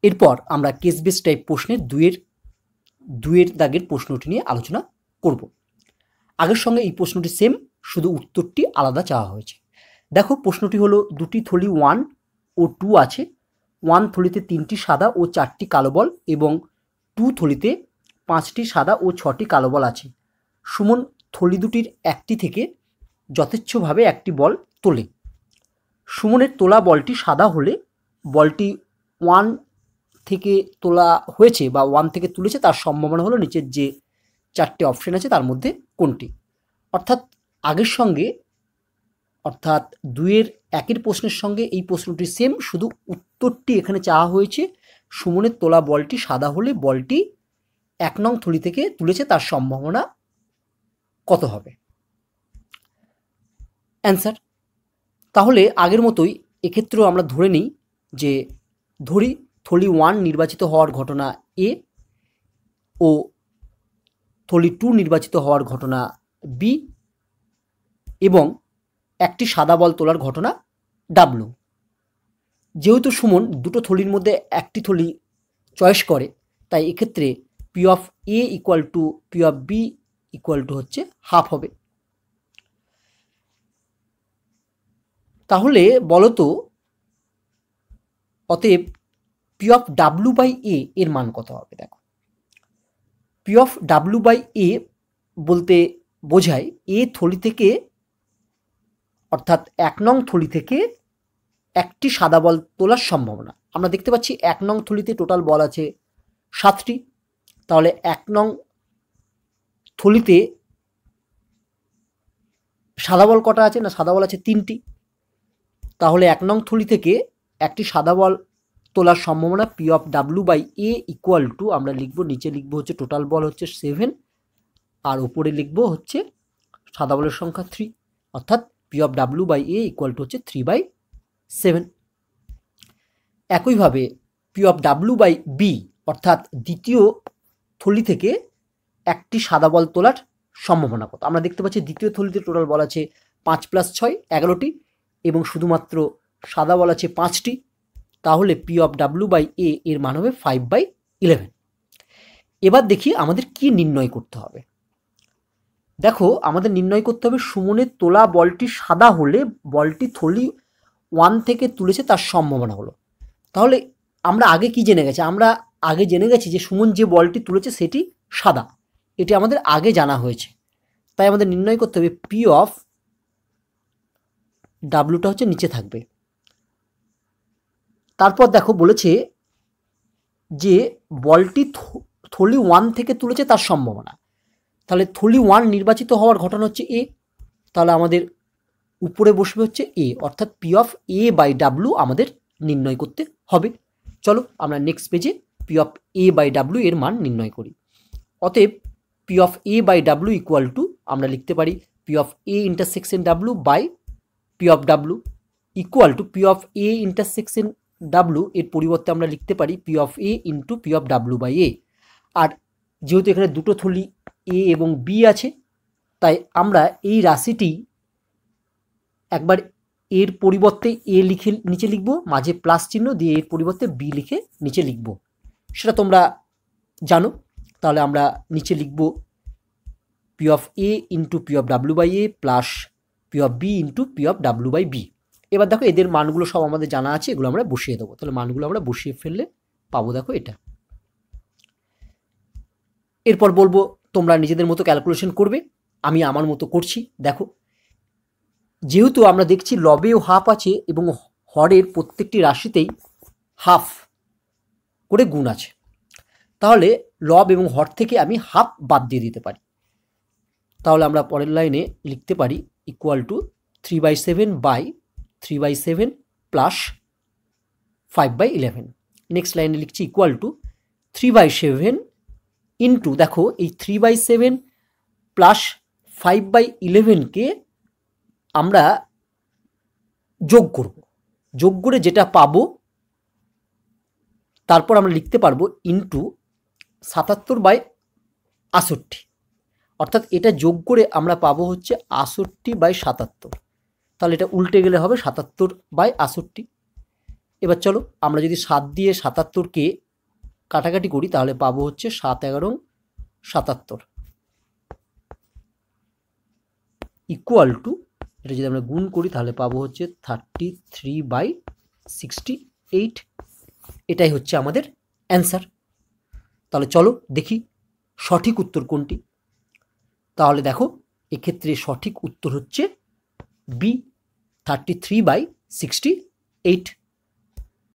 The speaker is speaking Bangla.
এরপর আমরা কেস বেস টাইপ প্রশ্নের দুয়ের দাগের প্রশ্নটি নিয়ে আলোচনা করব। আগের সঙ্গে এই প্রশ্নটি সেম, শুধু উত্তরটি আলাদা চাওয়া হয়েছে। দেখো প্রশ্নটি হলো দুটি থলি 1 ও 2 আছে। 1 থলিতে 3টি সাদা ও 4টি কালো বল এবং 2 থলিতে 5টি সাদা ও 6টি কালো বল আছে। সুমন থলি দুটির একটি থেকে যথেচ্ছভাবে একটি বল তোলে। সুমনের তোলা বলটি সাদা হলে বলটি 1 থেকে তোলা হয়েছে বা 1 থেকে তুলেছে তার সম্ভাবনা হলো নিচের যে 4টে অপশন আছে তার মধ্যে কোনটি। অর্থাৎ আগের সঙ্গে অর্থাৎ 2-এর প্রশ্নের সঙ্গে এই প্রশ্নটি সেম, শুধু উত্তরটি এখানে চাওয়া হয়েছে সুমনের তোলা বলটি সাদা হলে বলটি 1 নং থলি থেকে তুলেছে তার সম্ভাবনা কত হবে। অ্যান্সার তাহলে আগের মতোই এক্ষেত্রেও আমরা ধরে নিই যে ধরি থলি 1 নির্বাচিত হওয়ার ঘটনা এ ও থলি 2 নির্বাচিত হওয়ার ঘটনা বি এবং একটি সাদা বল তোলার ঘটনা ডাব্লু। যেহেতু সুমন দুটো থলির মধ্যে একটি থলি চয়েস করে, তাই এক্ষেত্রে P of A equal to P of B equal to হচ্ছে হাফ হবে। তাহলে বলো তো অতএব P of W by A এর মান কত হবে। দেখো P of W by A বলতে বোঝায় এ থলি থেকে অর্থাৎ 1 নং থলি থেকে একটি সাদা বল তোলার সম্ভাবনা। আমরা দেখতে পাচ্ছি 1 নং থলিতে টোটাল বল আছে 7টি, তাহলে 1 নং থলিতে সাদা বল কটা আছে না, সাদা বল আছে 3টি। তাহলে 1 নং থলি থেকে একটি সাদা বল তোলার সম্ভাবনা P of W by A equal to আমরা লিখব, নিচে লিখব হচ্ছে টোটাল বল হচ্ছে 7 আর উপরে লিখব হচ্ছে সাদা বলের সংখ্যা 3, অর্থাৎ P of W by A equal to হচ্ছে 3/7। একইভাবে P of W by B অর্থাৎ দ্বিতীয় থলি থেকে একটি সাদা বল তোলার সম্ভাবনা কত। আমরা দেখতে পাচ্ছি দ্বিতীয় থলিতে টোটাল বল আছে 5 + 6 11টি এবং শুধুমাত্র সাদা বল আছে 5টি। তাহলে P of W by A এর মান হবে 5/11। এবার দেখি আমাদের কি নির্ণয় করতে হবে। দেখো আমাদের নির্ণয় করতে হবে সুমনের তোলা বলটি সাদা হলে বলটি থলি 1 থেকে তুলেছে তার সম্ভাবনা হলো। তাহলে আমরা আগে কি জেনে গেছি, আমরা আগে জেনে গেছি যে সুমন যে বলটি তুলেছে সেটি সাদা, এটি আমাদের আগে জানা হয়েছে। তাই আমাদের নির্ণয় করতে হবে পি অফ ডাব্লুটা হচ্ছে নিচে থাকবে। তারপর দেখো বলেছে যে বলটি থলি 1 থেকে তুলেছে তার সম্ভাবনা। তাহলে থলি 1 নির্বাচিত হওয়ার ঘটনা হচ্ছে এ, তাহলে আমাদের উপরে বসবে হচ্ছে এ, অর্থাৎ P of A by W আমাদের নির্ণয় করতে হবে। চলো আমরা নেক্সট পেজে P of A by W এর মান নির্ণয় করি। অতএব P of A by W equal to আমরা লিখতে পারি P of A intersection W by P of W equal to P of A intersection W এর পরিবর্তে আমরা লিখতে পারি P of A into P of W by A. আর যেহেতু এখানে দুটো থলি এ এবং বি আছে, তাই আমরা এই রাশিটি একবার এর পরিবর্তে এ লিখে নিচে লিখব, মাঝে প্লাস চিহ্ন দিয়ে এর পরিবর্তে বি লিখে নিচে লিখব, সেটা তোমরা জানো। তাহলে আমরা নিচে লিখব P of A into P of W by A plus P of B into P of W by B. এবার দেখো এদের মানগুলো সব আমাদের জানা আছে, এগুলো আমরা বসিয়ে দেবো। তাহলে মানগুলো আমরা বসিয়ে ফেললে পাবো দেখো এটা। এরপর বলবো তোমরা নিজেদের মতো ক্যালকুলেশন করবে, আমি আমার মতো করছি। দেখো যেহেতু আমরা দেখছি লবেও হাফ আছে এবং হরের প্রত্যেকটি রাশিতেই হাফ করে গুণ আছে, তাহলে লব এবং হর থেকে আমি হাফ বাদ দিয়ে দিতে পারি। তাহলে আমরা পরের লাইনে লিখতে পারি equal to 3/7 by 3/7 plus 5/11। Next লাইনে লিখছি ইকুয়াল টু 3/7 ইন্টু, দেখো এই 3/7 প্লাস 5/11কে আমরা যোগ করব, যোগ করে যেটা পাবো তারপর আমরা লিখতে পারবো ইন্টু 77/68, অর্থাৎ এটা যোগ করে আমরা পাবো হচ্ছে 68/77। তাহলে এটা উল্টে গেলে হবে 77/68। এবার চলো আমরা যদি 7 দিয়ে 77কে কাটাকাটি করি তাহলে পাবো হচ্ছে 7 11 77 ইকুয়াল টু, এটা যদি আমরা গুণ করি তাহলে পাবো হচ্ছে 33/68। এটাই হচ্ছে আমাদের অ্যান্সার। তাহলে চলো দেখি সঠিক উত্তর কোনটি। তাহলে দেখো এক্ষেত্রে সঠিক উত্তর হচ্ছে বি, 33/68।